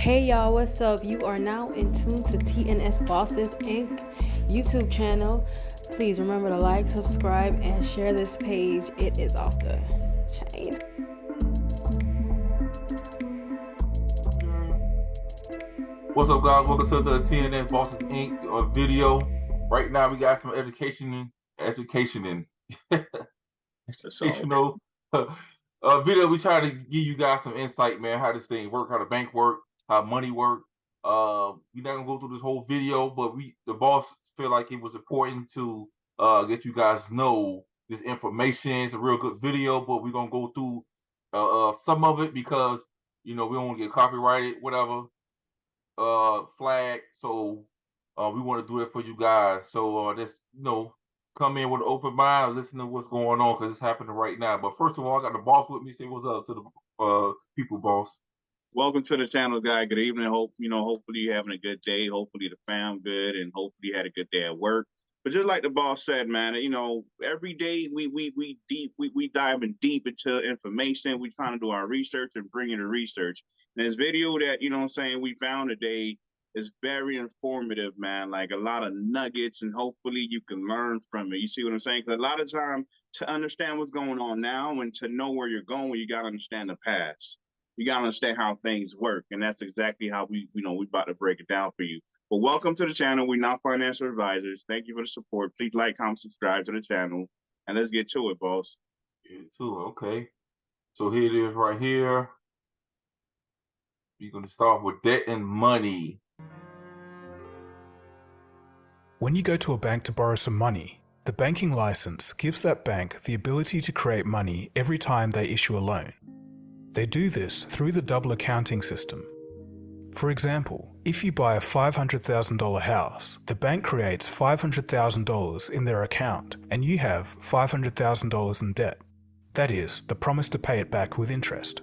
Hey y'all, what's up? You are now in tune to TNS Bosses Inc. YouTube channel. Please remember to like, subscribe, and share this page. It is off the chain. What's up, guys? Welcome to the TNS Bosses Inc. Video. Right now, we got some educational video. We try to give you guys some insight, man, how this thing work, how the bank work, how money work. We're not gonna go through this whole video, but the boss feel like it was important to get you guys know this information. It's a real good video, but we're gonna go through some of it because we don't want to get copyrighted, whatever. Flag. So we want to do it for you guys. So just come in with an open mind, listen to what's going on because it's happening right now. But first of all, I got the boss with me. Say what's up to the people, boss. Welcome to the channel, guy. Good evening. Hopefully you're having a good day. Hopefully the fam good, and hopefully you had a good day at work. But just like the boss said, man, every day we diving deep into information. We trying to do our research and bring in the research. And this video that we found today is very informative, man. Like a lot of nuggets, and hopefully you can learn from it. You see what I'm saying? Because a lot of time to understand what's going on now and to know where you're going, you got to understand the past. You got to understand how things work. And that's exactly how we about to break it down for you. But welcome to the channel. We're not financial advisors. Thank you for the support. Please like, comment, subscribe to the channel. And let's get to it, boss. Okay. So here it is right here. We're going to start with debt and money. When you go to a bank to borrow some money, the banking license gives that bank the ability to create money every time they issue a loan. They do this through the double accounting system. For example, if you buy a $500,000 house, the bank creates $500,000 in their account and you have $500,000 in debt. That is, the promise to pay it back with interest.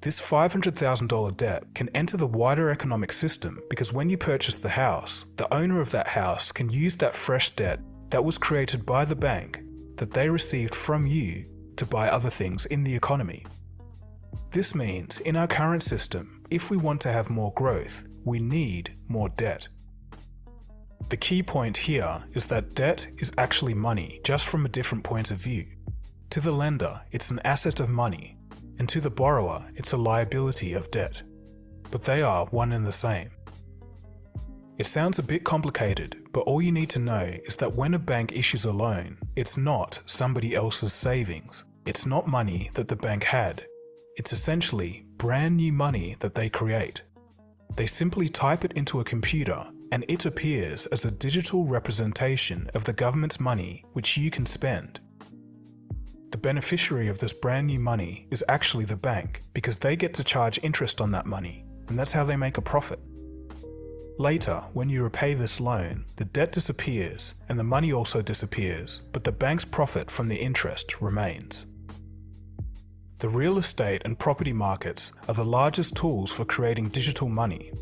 This $500,000 debt can enter the wider economic system because when you purchase the house, the owner of that house can use that fresh debt that was created by the bank that they received from you to buy other things in the economy. This means in our current system, if we want to have more growth, we need more debt. The key point here is that debt is actually money, just from a different point of view. To the lender, it's an asset of money, and to the borrower, it's a liability of debt. But they are one and the same. It sounds a bit complicated, but all you need to know is that when a bank issues a loan, it's not somebody else's savings. It's not money that the bank had. It's essentially brand new money that they create. They simply type it into a computer and it appears as a digital representation of the government's money which you can spend. The beneficiary of this brand new money is actually the bank because they get to charge interest on that money, and that's how they make a profit. Later, when you repay this loan, the debt disappears and the money also disappears, but the bank's profit from the interest remains. The real estate and property markets are the largest tools for creating digital money.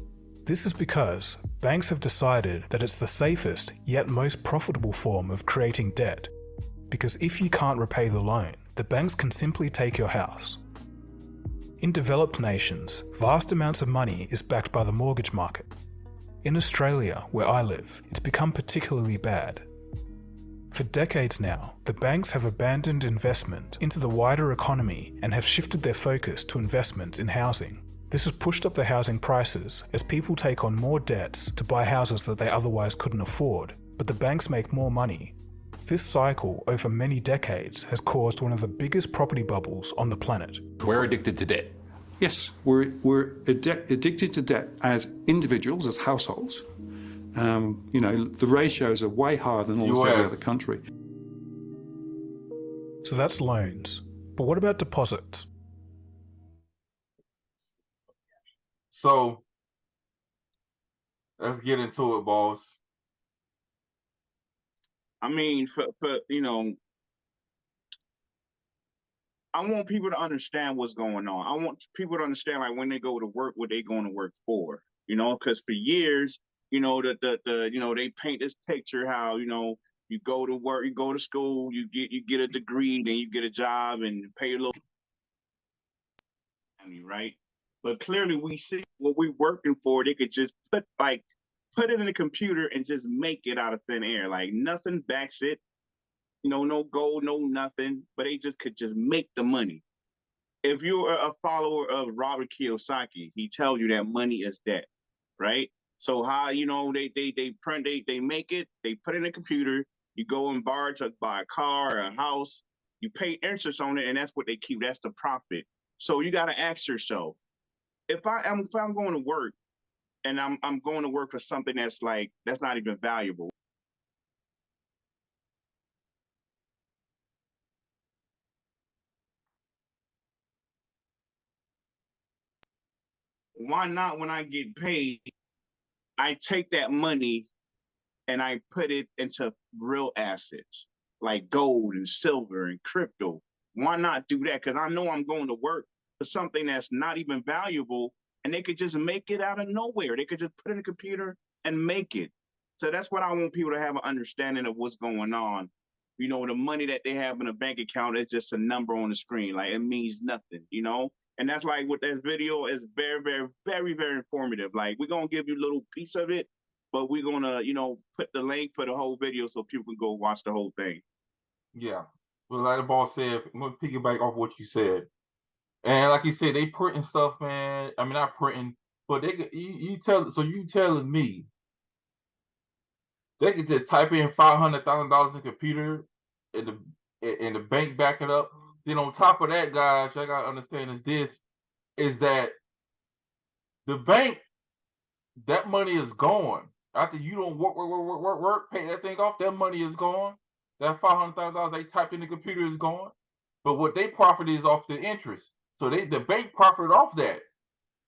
This is because banks have decided that it's the safest yet most profitable form of creating debt, because if you can't repay the loan, the banks can simply take your house. In developed nations, vast amounts of money is backed by the mortgage market. In Australia, where I live, it's become particularly bad. For decades now, the banks have abandoned investment into the wider economy and have shifted their focus to investments in housing. This has pushed up the housing prices as people take on more debts to buy houses that they otherwise couldn't afford, but the banks make more money. This cycle over many decades has caused one of the biggest property bubbles on the planet. We're addicted to debt. Yes, we're addicted to debt as individuals, as households. The ratios are way higher than almost every other country. So that's loans. But what about deposits? So let's get into it, boss. I mean, I want people to understand what's going on. I want people to understand, like, when they go to work, what they're going to work for. Because for years, they paint this picture how you go to work, you go to school, you get a degree, then you get a job and pay a little. right? But clearly we see what we're working for. They could just put it in the computer and just make it out of thin air. Like nothing backs it, no gold, no nothing, but they could just make the money. If you're a follower of Robert Kiyosaki, he tells you that money is debt, right? So how, they print, they make it, they put it in a computer, you go and borrow to buy a car or a house, you pay interest on it, and that's what they keep. That's the profit. So you got to ask yourself, if I'm going to work and I'm going to work for something that's not even valuable. Why not, when I get paid, I take that money and I put it into real assets like gold and silver and crypto? Why not do that? Because I know I'm going to work for something that's not even valuable, and they could just make it out of nowhere. They could just put it in the computer and make it. So that's what I want people to have an understanding of what's going on. The money that they have in a bank account is just a number on the screen. Like, it means nothing, And that's like what this video is very, very, very, very informative. Like, we're going to give you a little piece of it, but we're going to, put the link for the whole video so people can go watch the whole thing. Yeah. Well, like the boss said, I'm going to piggyback off what you said. And like you said, they printing stuff, man. I mean, not printing, but they could, you telling me they could just type in $500,000 in the computer and the bank back it up. Then on top of that, guys, y'all gotta understand is that the bank, that money is gone. After you don't work, pay that thing off, that money is gone. That $500,000 they typed in the computer is gone. But what they profit is off the interest. So the bank profited off that.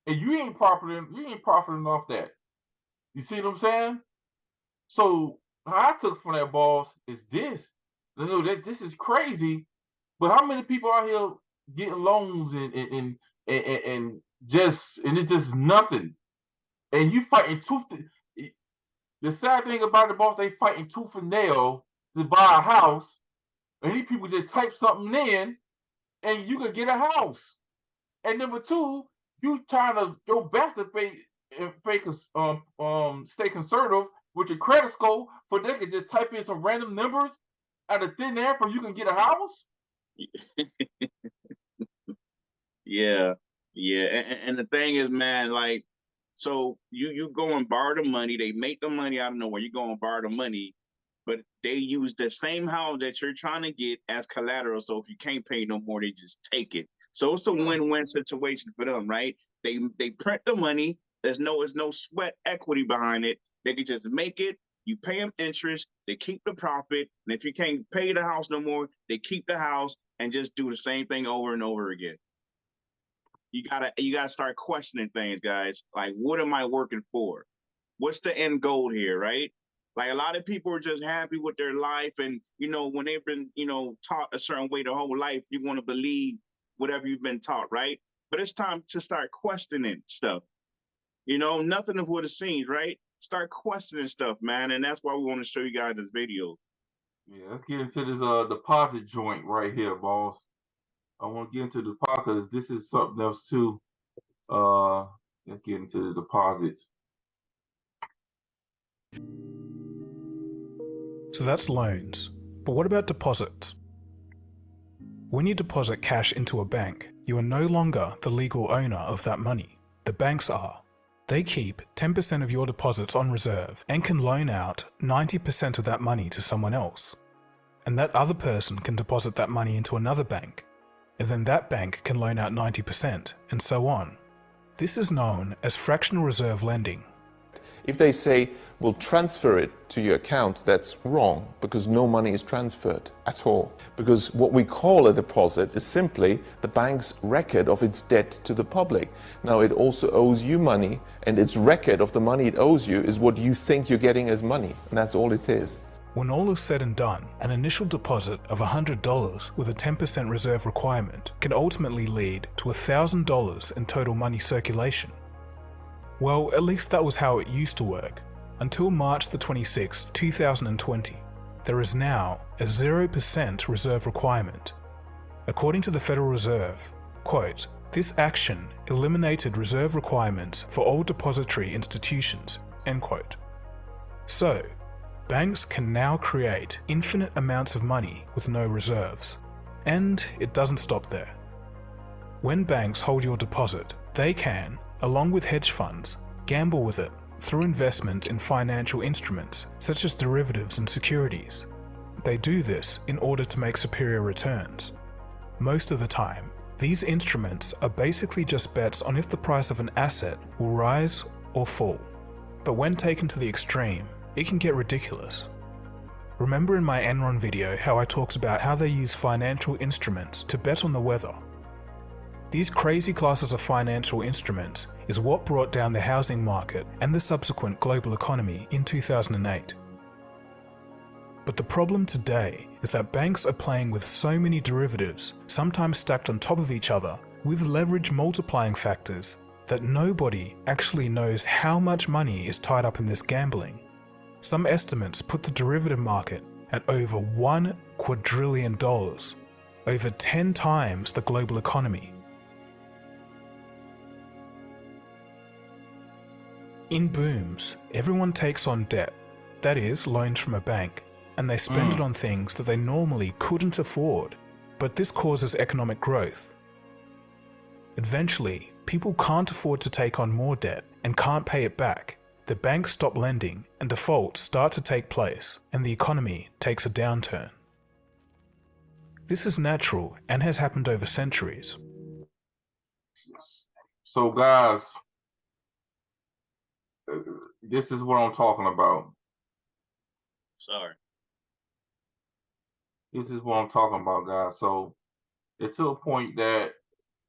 And you ain't profiting off that. You see what I'm saying? So how I took from that, boss, is this. This is crazy. But how many people out here getting loans and it's just nothing? And you fighting tooth. The sad thing about it, boss, they fighting tooth and nail to buy a house, and these people just type something in, and you can get a house. And number two, you trying to your best to stay conservative with your credit score, for they can just type in some random numbers out of thin air for you can get a house. Yeah. And the thing is, man, like, so you go and borrow the money, they make the money out of nowhere, you go and borrow the money, but they use the same house that you're trying to get as collateral. So if you can't pay no more, they just take it. So it's a win-win situation for them, right? They print the money, there's no sweat equity behind it. They can just make it, you pay them interest, they keep the profit, and if you can't pay the house no more, they keep the house and just do the same thing over and over again. You gotta start questioning things, guys. Like, what am I working for? What's the end goal here, right? Like, a lot of people are just happy with their life, and when they've been taught a certain way their whole life, you want to believe whatever you've been taught, right? But it's time to start questioning stuff. Nothing of what it seems, right? Start questioning stuff, man, and that's why we want to show you guys this video. Yeah, let's get into this deposit joint right here, boss. I want to get into the deposit because this is something else too. Let's get into the deposits. So that's loans. But what about deposits? When you deposit cash into a bank, you are no longer the legal owner of that money. The banks are. They keep 10% of your deposits on reserve and can loan out 90% of that money to someone else. And that other person can deposit that money into another bank, and then that bank can loan out 90%, and so on. This is known as fractional reserve lending. If they say, we'll transfer it to your account, that's wrong, because no money is transferred at all. Because what we call a deposit is simply the bank's record of its debt to the public. Now, it also owes you money, and its record of the money it owes you is what you think you're getting as money, and that's all it is. When all is said and done, an initial deposit of $100 with a 10% reserve requirement can ultimately lead to $1,000 in total money circulation. Well, at least that was how it used to work. Until March the 26th, 2020, there is now a 0% reserve requirement. According to the Federal Reserve, quote, This action eliminated reserve requirements for all depository institutions, end quote. So, banks can now create infinite amounts of money with no reserves. And it doesn't stop there. When banks hold your deposit, they can, along with hedge funds, gamble with it through investment in financial instruments such as derivatives and securities. They do this in order to make superior returns. Most of the time, these instruments are basically just bets on if the price of an asset will rise or fall. But when taken to the extreme, it can get ridiculous. Remember in my Enron video how I talked about how they use financial instruments to bet on the weather? These crazy classes of financial instruments is what brought down the housing market and the subsequent global economy in 2008. But the problem today is that banks are playing with so many derivatives, sometimes stacked on top of each other, with leverage multiplying factors, that nobody actually knows how much money is tied up in this gambling. Some estimates put the derivative market at over $1 quadrillion, over 10 times the global economy. In booms, everyone takes on debt, that is, loans from a bank, and they spend it on things that they normally couldn't afford, but this causes economic growth. Eventually, people can't afford to take on more debt and can't pay it back. The banks stop lending and defaults start to take place, and the economy takes a downturn. This is natural and has happened over centuries. So guys, this is what I'm talking about. Sorry. This is what I'm talking about, guys. So it's to a point that,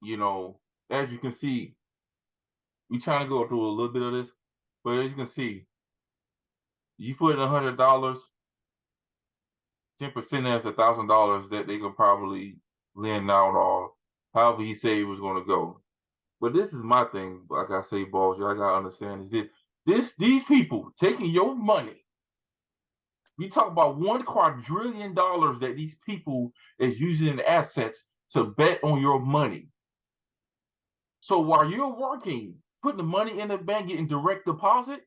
you know, as you can see, we trying to go through a little bit of this, but as you can see, you put in $100, 10% that's $1,000 that they could probably lend out, or however he said it was going to go. But this is my thing, like I say, boss, y'all gotta understand is these people taking your money. We talk about $1 quadrillion that these people is using in assets to bet on your money. So while you're working, putting the money in the bank, getting direct deposit,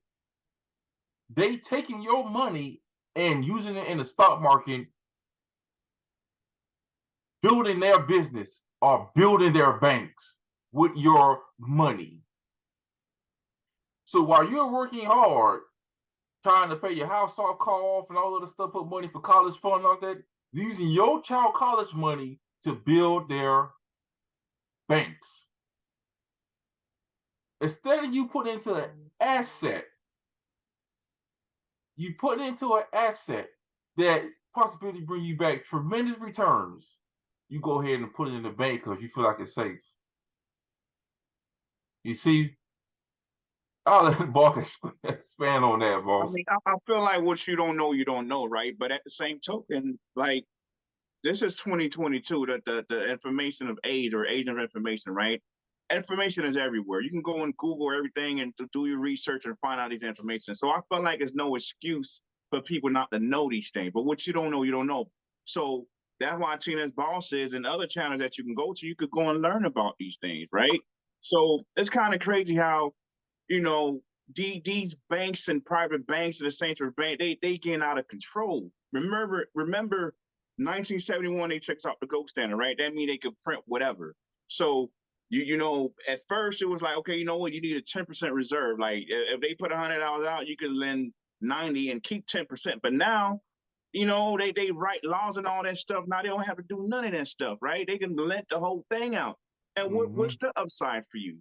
they taking your money and using it in the stock market, building their business or building their banks with your money. So while you're working hard, trying to pay your house off and all of the stuff, put money for college fund and all that, using your child college money to build their banks. Instead of you put into an asset, you put into an asset that possibly bring you back tremendous returns. You go ahead and put it in the bank because you feel like it's safe. You see, I'll let the boss expand on that, boss. I mean, I feel like what you don't know, right? But at the same token, like, this is 2022, the information of age or age of information, right? Information is everywhere. You can go and Google everything and do your research and find out these information. So I feel like there's no excuse for people not to know these things. But what you don't know, you don't know. So that's why TNS Bosses and other channels that you can go to, you could go and learn about these things, right? So it's kind of crazy how, you know, these banks and private banks and the Central Bank, they getting out of control. Remember 1971, they took out the gold standard, right? That means they could print whatever. So you know, at first it was like, okay, you know what, you need a 10% reserve. Like if they put $100 out, you could lend 90 and keep 10%. But now, you know, they write laws and all that stuff. Now they don't have to do none of that stuff, right? They can let the whole thing out. And what's the upside for you?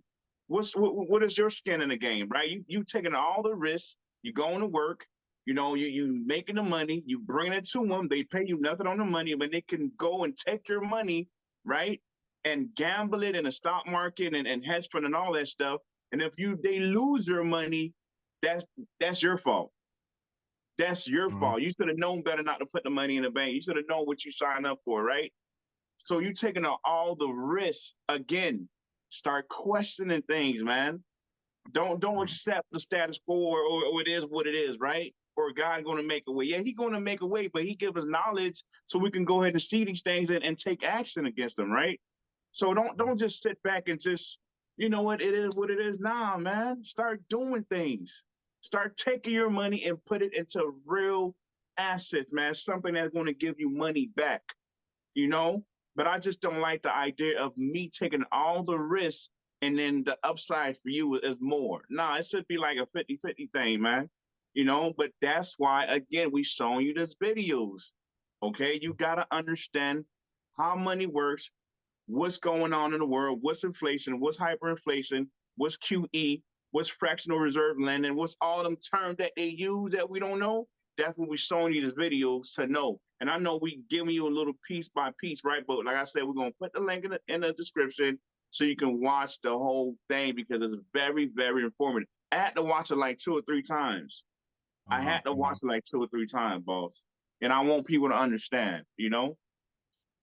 What is your skin in the game, right? You taking all the risks, you going to work, you know, you making the money, you bringing it to them, they pay you nothing on the money, but they can go and take your money, right? And gamble it in the stock market and hedge fund and all that stuff. And if they lose your money, that's your fault. That's your fault. You should have known better not to put the money in the bank. You should have known what you signed up for, right? So you taking all the risks again. Start questioning things, man. Don't accept the status quo or it is what it is, right? Or God going to make a way. Yeah, He's going to make a way, but He give us knowledge so we can go ahead and see these things and take action against them, right? So don't just sit back and just, you know what, it is what it is now, man. Start doing things. Start taking your money and put it into real assets, man. Something that's going to give you money back, you know? But I just don't like the idea of me taking all the risks and then the upside for you is more. Nah, it should be like a 50-50 thing, man. You know, but that's why, again, we showing you this videos. Okay, you got to understand how money works, what's going on in the world, what's inflation, what's hyperinflation, what's QE, what's fractional reserve lending, what's all them terms that they use that we don't know. That's what we're showing you this video to know. And I know we giving you a little piece by piece, right? But like I said, we're going to put the link in the description so you can watch the whole thing because it's very, very informative. I had to watch it like 2 or 3 times. I had to watch it like 2 or 3 times, boss. And I want people to understand, you know?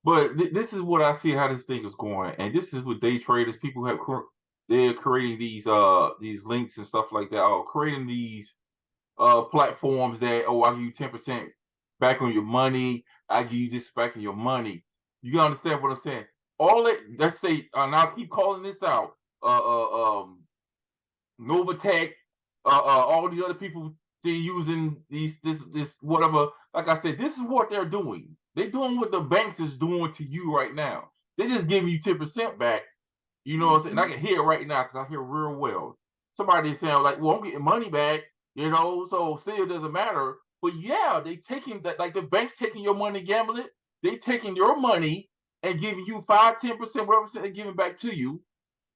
But this is what I see how this thing is going. And this is what day traders, people have, they're creating these links and stuff like that, or creating these platforms that, oh, I'll give you 10% back on your money. I give you this back on your money. You gotta understand what I'm saying. All that, let's say, and I'll keep calling this out. Novatech, all the other people, they're using this whatever. Like I said, this is what they're doing. They're doing what the banks is doing to you right now. They're just giving you 10% back. You know what I'm saying? And I can hear it right now because I hear real well. Somebody saying like, well, I'm getting money back, you know, so still it doesn't matter. But yeah, they taking that, like the bank's taking your money, gambling. They taking your money and giving you 5-10%, whatever they're giving back to you.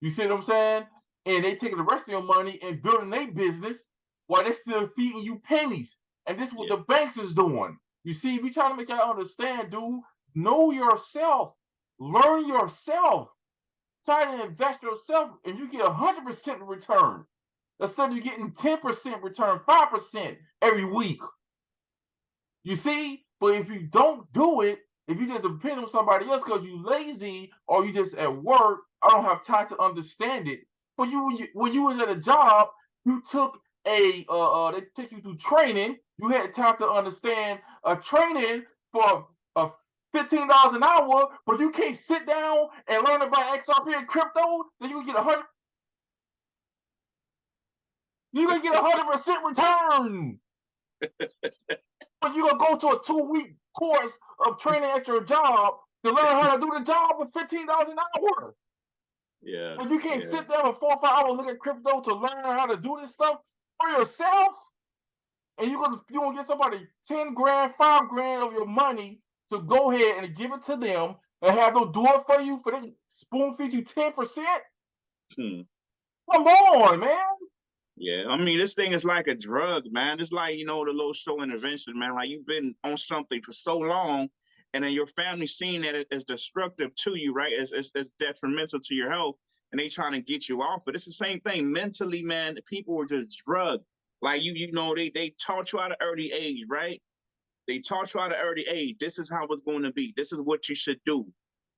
You see what I'm saying? And they taking the rest of your money and building their business while they're still feeding you pennies. And this is what the banks is doing. You see, we trying to make y'all understand, dude. Know yourself. Learn yourself. Try to invest yourself, and you get 100% return instead of you getting 10% return, 5% every week. You see, but if you don't do it, if you just depend on somebody else because you lazy or you just at work, I don't have time to understand it. But when you was at a job, you took they take you through training. You had time to understand a training for a $15 an hour, but you can't sit down and learn about XRP and crypto. Then you can get 100. You can get 100% return. But you gonna go to a 2-week course of training at your job to learn how to do the job for $15 an hour. Yeah. But you can't sit there for 4 or 5 hours looking at crypto to learn how to do this stuff for yourself. And you gonna get somebody 10 grand, 5 grand of your money to go ahead and give it to them and have them do it for you, for they spoon feed you 10%. Come on, man. Yeah, I mean, this thing is like a drug, man. It's like, you know, the low show intervention, man. Like you've been on something for so long, and then your family seeing that it's destructive to you, right? It's detrimental to your health, and they trying to get you off. But it's the same thing mentally, man. People were just drugged. Like you know, they taught you at an early age, right? They taught you at an early age. This is how it's going to be. This is what you should do.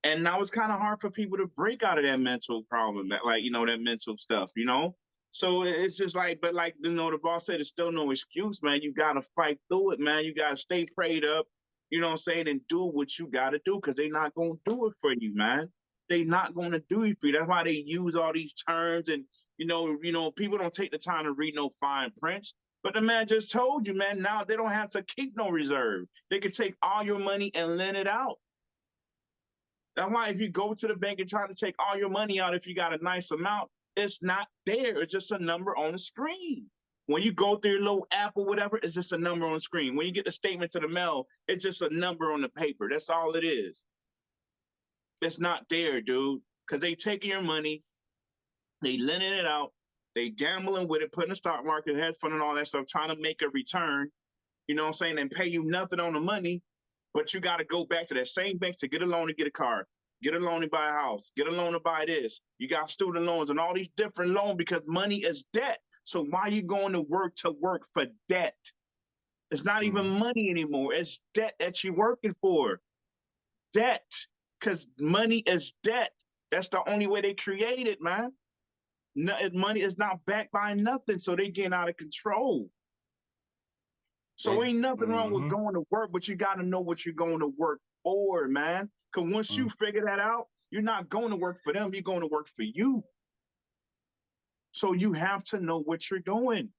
And now it's kind of hard for people to break out of that mental problem, that like, you know, that mental stuff, you know? So it's just like, but like, you know, the boss said, it's still no excuse, man. You got to fight through it, man. You got to stay prayed up, you know what I'm saying, and do what you got to do because they're not going to do it for you, man. They're not going to do it for you. That's why they use all these terms and, you know, people don't take the time to read no fine prints. But the man just told you, man, now they don't have to keep no reserve. They can take all your money and lend it out. That's why if you go to the bank and try to take all your money out, if you got a nice amount, it's not there. It's just a number on the screen. When you go through your little app or whatever, it's just a number on the screen. When you get the statement to the mail, it's just a number on the paper. That's all it is. It's not there, dude, because they taking your money, they lending it out, they gambling with it, putting the stock market, hedge fund and all that stuff, trying to make a return, you know what I'm saying, and pay you nothing on the money, but you got to go back to that same bank to get a loan to get a car, get a loan to buy a house, get a loan to buy this. You got student loans and all these different loans because money is debt. So why are you going to work for debt? It's not even money anymore. It's debt that you're working for. Debt, because money is debt. That's the only way they create it, man. No, money is not backed by nothing, so they getting out of control. So ain't nothing wrong with going to work, but you got to know what you're going to work for, man. Because once you figure that out, You're not going to work for them. You're going to work for you. So you have to know what you're doing.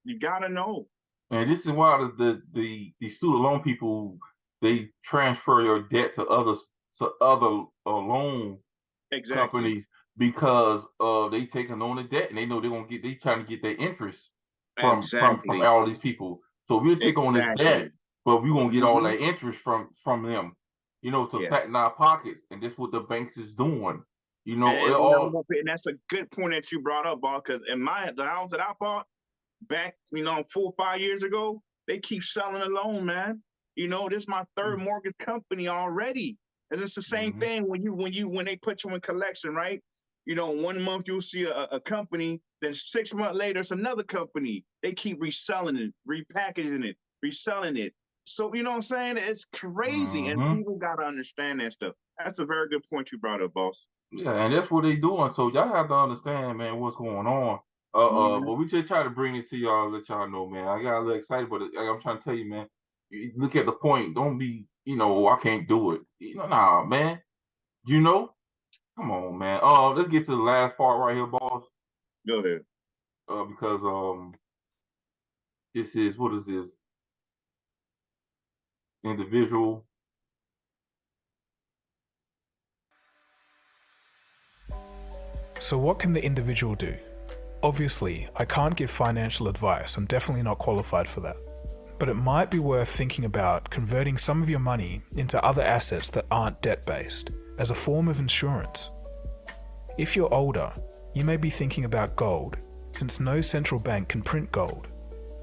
You got to know. And this is why the student loan people, they transfer your debt to other loan companies because they taking on the debt and they know they trying to get their interest from all these people. So we'll take on this debt, but we're gonna get all that interest from them, to fatten our pockets. And that's what the banks is doing. And that's a good point that you brought up, Bob, because the house that I bought back, 4 or 5 years ago, they keep selling a loan, man. This is my third mortgage company already. And it's the same thing when they put you in collection, right? 1 month you'll see a company, then 6 months later it's another company. They keep reselling it, repackaging it, reselling it. So you know what I'm saying? It's crazy, and people gotta understand that stuff. That's a very good point you brought up, boss. Yeah, and that's what they doing. So y'all have to understand, man, what's going on. But we just try to bring it to y'all, let y'all know, man. I got a little excited, but I'm trying to tell you, man, you look at the point. Don't be, I can't do it. Nah, man. Come on, man. Let's get to the last part right here, boss. Go ahead. Because what is this? Individual. So what can the individual do? Obviously, I can't give financial advice. I'm definitely not qualified for that. But it might be worth thinking about converting some of your money into other assets that aren't debt-based, as a form of insurance. If you're older, you may be thinking about gold, since no central bank can print gold.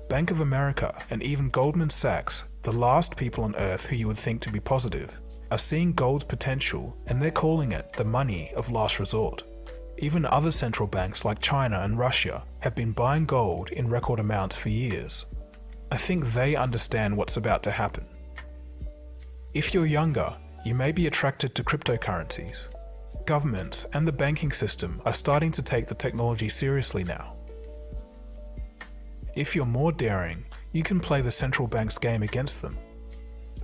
Bank of America and even Goldman Sachs, the last people on earth who you would think to be positive, are seeing gold's potential and they're calling it the money of last resort. Even other central banks like China and Russia have been buying gold in record amounts for years. I think they understand what's about to happen. If you're younger, you may be attracted to cryptocurrencies. Governments and the banking system are starting to take the technology seriously now. If you're more daring, you can play the central bank's game against them.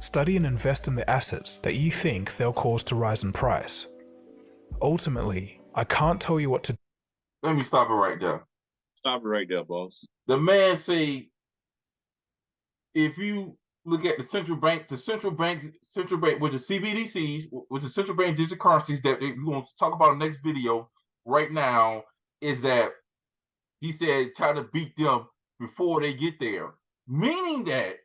Study and invest in the assets that you think they'll cause to rise in price. Ultimately, I can't tell you what to do. Let me stop it right there. Stop it right there, boss. The man say, if you look at the central bank, with the CBDCs, with the central bank digital currencies that we're going to talk about in the next video right now, is that he said try to beat them before they get there. Meaning that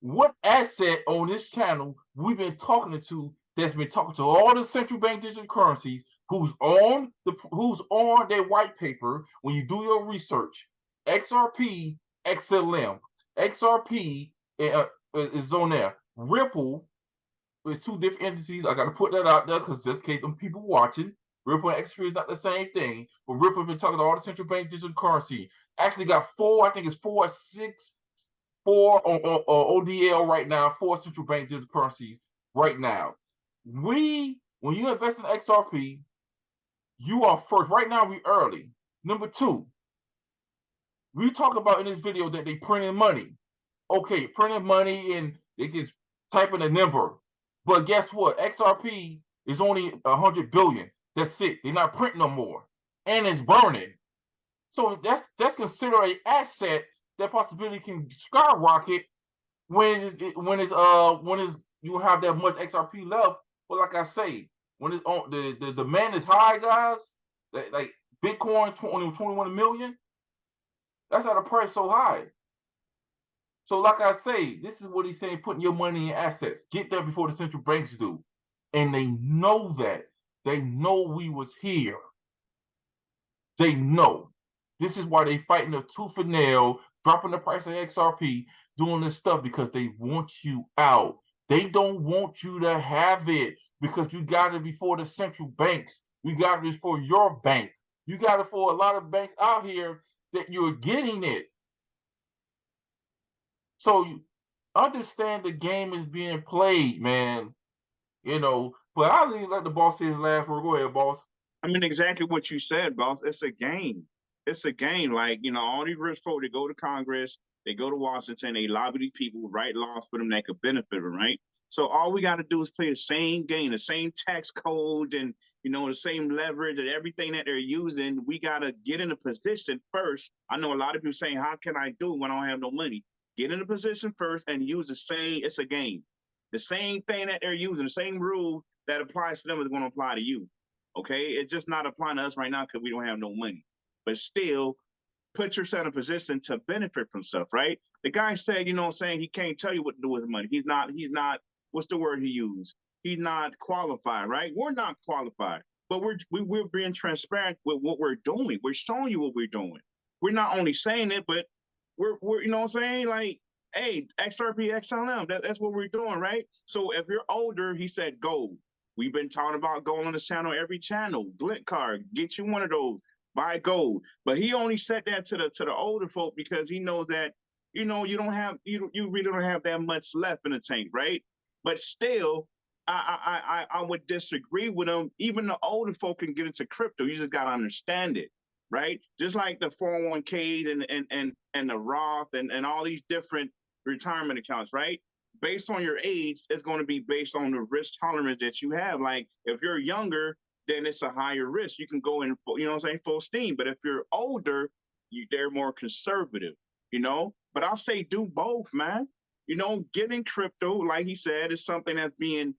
what asset on this channel we've been talking to that's been talking to all the central bank digital currencies who's on their white paper when you do your research. XRP, XLM. XRP is on there. Ripple is two different entities. I got to put that out there because just in case them people watching, Ripple and XRP is not the same thing. But Ripple has been talking to all the central bank digital currency. Actually got 4, I think it's 4 on ODL right now, 4 central bank digital currencies right now. When you invest in XRP, you are first. Right now, we early. Number 2, we talk about in this video that they printing money. Okay, printing money and they just type in a number. But guess what? XRP is only 100 billion. That's it. They're not printing no more. And it's burning. So that's considered an asset that possibility can skyrocket when you have that much XRP left. But like I say, when it's on the demand is high, guys, like Bitcoin 21 million, that's at a price so high. So like I say, this is what he's saying, putting your money in assets. Get there before the central banks do. And they know that. They know we was here. They know. This is why they fighting a tooth and nail, dropping the price of XRP, doing this stuff because they want you out. They don't want you to have it because you got it before the central banks. You got it before your bank. You got it for a lot of banks out here that you're getting it. So you understand the game is being played, man. But I'll let the boss say his last word. Go ahead, boss. I mean, exactly what you said, boss. It's a game. It's a game. Like, all these rich folk, they go to Congress, they go to Washington, they lobby these people, write laws for them that could benefit them, right? So all we got to do is play the same game, the same tax codes, and the same leverage and everything that they're using. We got to get in a position first. I know a lot of people saying, how can I do it when I don't have no money? Get in a position first and use the same, it's a game. The same thing that they're using, the same rule that applies to them is going to apply to you. Okay? It's just not applying to us right now because we don't have no money. But still, put yourself in a position to benefit from stuff, right? The guy said, he can't tell you what to do with his money. He's not, what's the word he used? He's not qualified, right? We're not qualified, but we're being transparent with what we're doing. We're showing you what we're doing. We're not only saying it, but we're like, hey, XRP, XLM, that's what we're doing, right? So if you're older, he said gold. We've been talking about gold on this channel, every channel. Glint card, get you one of those. Buy gold. But he only said that to the older folk because he knows that you really don't have that much left in the tank, right? But still, I would disagree with him. Even the older folk can get into crypto. You just gotta understand it, right? Just like the 401ks and the Roth and all these different retirement accounts, right? Based on your age, it's going to be based on the risk tolerance that you have. Like if you're younger, then it's a higher risk. You can go in, full steam. But if you're older, they're more conservative, But I'll say do both, man. Get in crypto, like he said, is something that's being,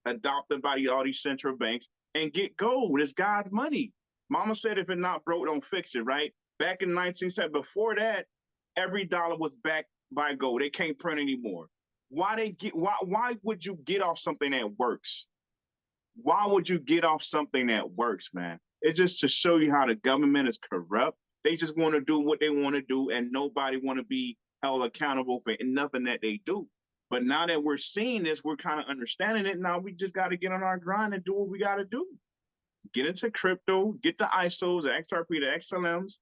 adopted by all these central banks. And get gold. It's God's money. Mama said if it's not broke, don't fix it, right? Back in 1970, before that, every dollar was backed by gold. They can't print anymore. Why would you get off something that works? Why would you get off something that works, man? It's just to show you how the government is corrupt. They just want to do what they want to do, and nobody want to be held accountable for nothing that they do. But now that we're seeing this, we're kind of understanding it. Now we just got to get on our grind and do what we got to do. Get into crypto, get the ISOs, the XRP, the XLMs,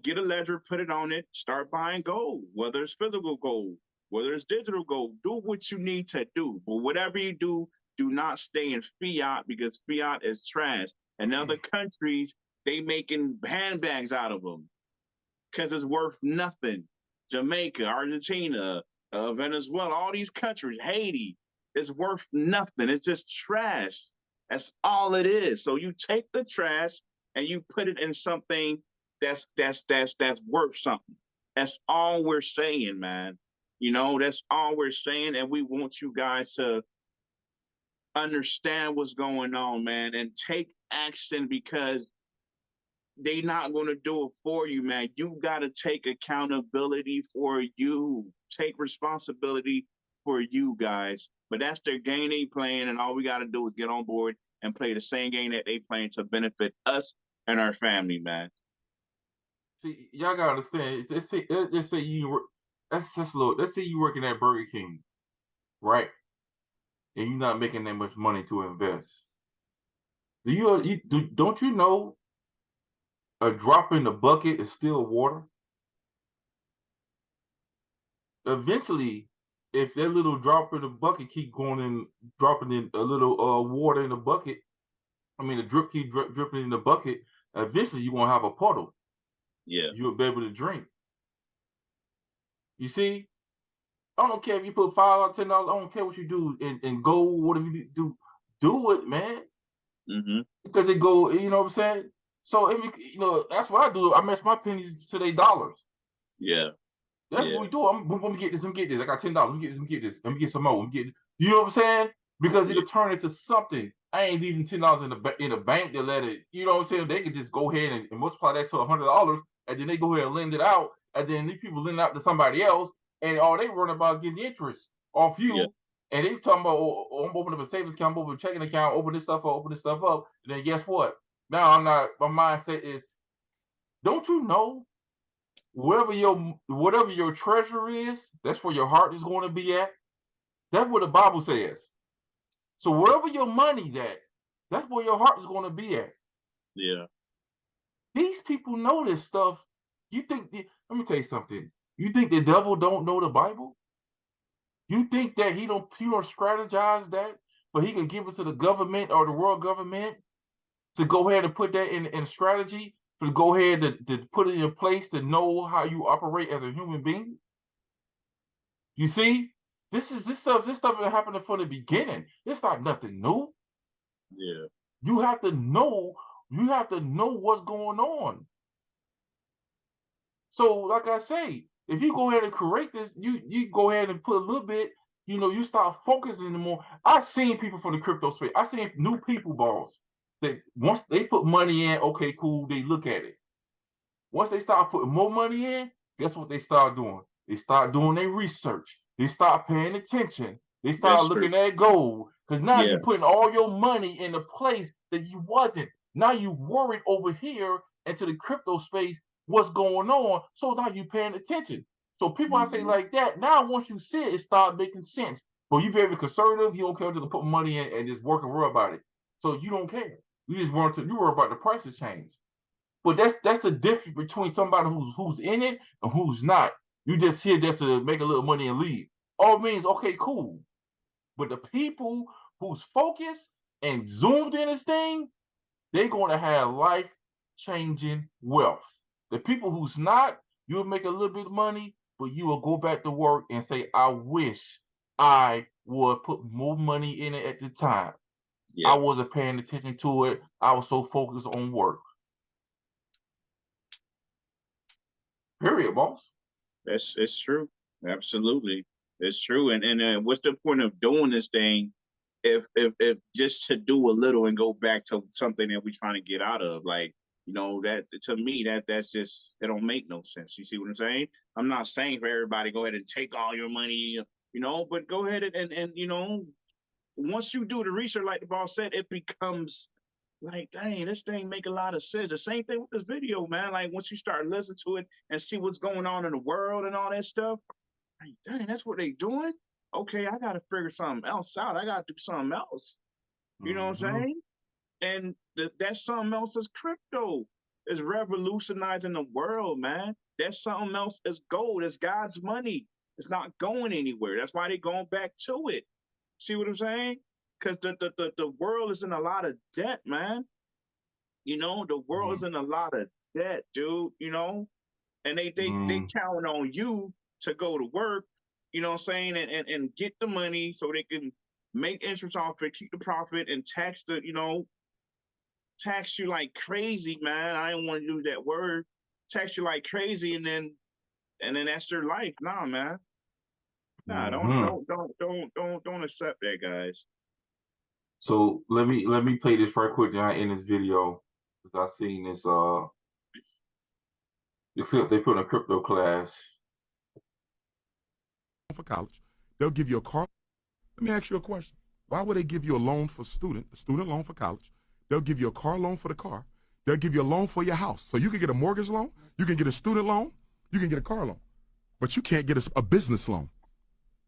get a ledger, put it on it, start buying gold, whether it's physical gold, whether it's digital gold. Do what you need to do. But whatever you do not stay in fiat because fiat is trash. And other countries, they making handbags out of them because it's worth nothing. Jamaica, Argentina, Venezuela, all these countries, Haiti, it's worth nothing. It's just trash. That's all it is. So you take the trash and you put it in something that's worth something. That's all we're saying, man. That's all we're saying. And we want you guys to understand what's going on, man, and take action because they're not going to do it for you, man. You got to take accountability for you. Take responsibility for you guys. But that's their game they playing, and all we got to do is get on board and play the same game that they playing to benefit us and our family, man. See, y'all got to understand. Let's say you working at Burger King, right? And you're not making that much money to invest. Don't you know a drop in the bucket is still water? Eventually, if that little drop in the bucket keep going and dropping in a little water in the bucket, the drip keep dripping in the bucket, eventually you're going to have a puddle. Yeah. You'll be able to drink. You see? I don't care if you put $5 or $10. I don't care what you do in gold. Whatever you do it, man. Mm-hmm. Because it go, you know what I'm saying. So that's what I do. I match my pennies to their dollars. Yeah. That's what we do. I'm gonna get this. I got $10. Let me get this. Let me get some more. You know what I'm saying? Because it'll turn into something. I ain't leaving $10 in the bank to let it. You know what I'm saying? They could just go ahead and multiply that to $100, and then they go ahead and lend it out, and then these people lend it out to somebody else. And all they worrying about is getting the interest off you. Yeah. And they talking about, I'm opening up a savings account, I'm opening a checking account, open this stuff up. And then guess what? Now my mindset is, don't you know, whatever your treasure is, that's where your heart is going to be at. That's what the Bible says. So wherever your money's at, that's where your heart is going to be at. Yeah. These people know this stuff. Let me tell you something. You think the devil don't know the Bible? You think that he don't strategize that, but he can give it to the government or the world government to go ahead and put that in strategy, to go ahead to put it in place to know how you operate as a human being? You see? This stuff been happening from the beginning. It's not nothing new. Yeah. You have to know what's going on. So, like I say, if you go ahead and correct this, you go ahead and put a little bit, you start focusing more. I've seen people from the crypto space. I've seen new people, boss, that once they put money in, okay, cool, they look at it. Once they start putting more money in, guess what they start doing? They start doing their research. They start paying attention. They start looking at gold. Because now you're putting all your money in a place that you wasn't. Now you worried over here into the crypto space, what's going on. So now you paying attention. So people I say like that, now once you see it, it start making sense. But you very conservative, you don't care to put money in and just work and worry about it. So you don't care. You just worry about the prices change. But that's the difference between somebody who's in it and who's not. You just here just to make a little money and leave. All means, okay, cool. But the people who's focused and zoomed in this thing, they're going to have life-changing wealth. The people who's not, you'll make a little bit of money, but you will go back to work and say, I wish I would put more money in it at the time. Yeah. I wasn't paying attention to it. I was so focused on work. Period, boss. It's true. Absolutely. It's true. And what's the point of doing this thing if just to do a little and go back to something that we're trying to get out of? Like, that to me, that's just, it don't make no sense. You see what I'm saying? I'm not saying for everybody, go ahead and take all your money, but go ahead and once you do the research, like the boss said, it becomes like, dang, this thing make a lot of sense. The same thing with this video, man. Like once you start listening to it and see what's going on in the world and all that stuff, like, dang, that's what they doing? Okay, I got to figure something else out. I got to do something else. You know what I'm saying? And that something else is crypto. It's revolutionizing the world, man. That something else is gold. It's God's money. It's not going anywhere. That's why they're going back to it. See what I'm saying? Because the world is in a lot of debt, man. The world is in a lot of debt, dude. And they count on you to go to work, you know what I'm saying, and get the money so they can make interest off it, keep the profit, and tax you like crazy, man. I don't want to use that word. Tax you like crazy, and then that's your life. Nah, man. Nah, don't accept that, guys. So let me play this right quick in this video, because I seen this the clip they put in a crypto class. For college, they'll give you a car. Let me ask you a question. Why would they give you a loan for a student loan for college? They'll give you a car loan for the car. They'll give you a loan for your house. So you can get a mortgage loan, you can get a student loan, you can get a car loan, but you can't get a business loan.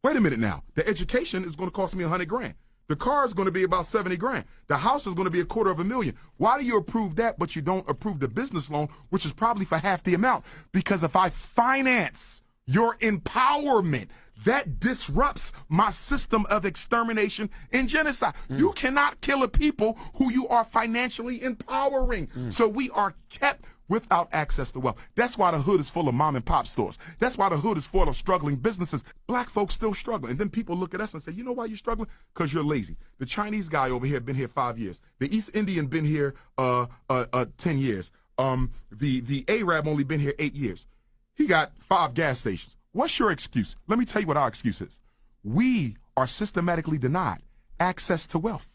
Wait a minute now. The education is going to cost me $100,000. The car is going to be about $70,000. The house is going to be $250,000. Why do you approve that, but you don't approve the business loan, which is probably for half the amount? Because if I finance your empowerment, that disrupts my system of extermination and genocide. You cannot kill a people who you are financially empowering. So we are kept without access to wealth. That's why the hood is full of mom and pop stores. That's why the hood is full of struggling businesses. Black folks still struggling. And then people look at us and say, you know why you're struggling? Because you're lazy. The Chinese guy over here been here 5 years. The East Indian been here 10 years. The Arab only been here 8 years. He got 5 gas stations. What's your excuse? Let me tell you what our excuse is. We are systematically denied access to wealth.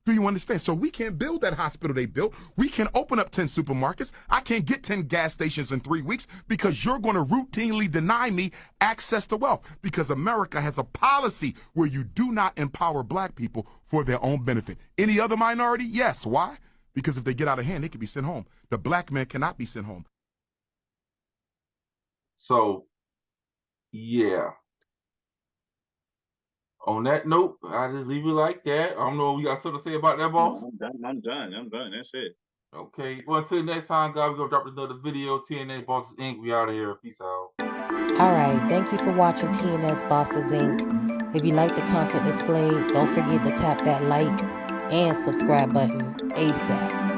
Do you understand? So we can't build that hospital they built. We can open up 10 supermarkets. I can't get 10 gas stations in 3 weeks because you're going to routinely deny me access to wealth, because America has a policy where you do not empower black people for their own benefit. Any other minority? Yes. Why? Because if they get out of hand, they can be sent home. The black man cannot be sent home. So, yeah. On that note, I just leave it like that. I don't know what you got something to say about that, boss. I'm done. That's it. Okay. Well, until next time, guys, we're going to drop another video. TNS Bosses Inc. We out of here. Peace out. All right. Thank you for watching TNS Bosses Inc. If you like the content displayed, don't forget to tap that like and subscribe button ASAP.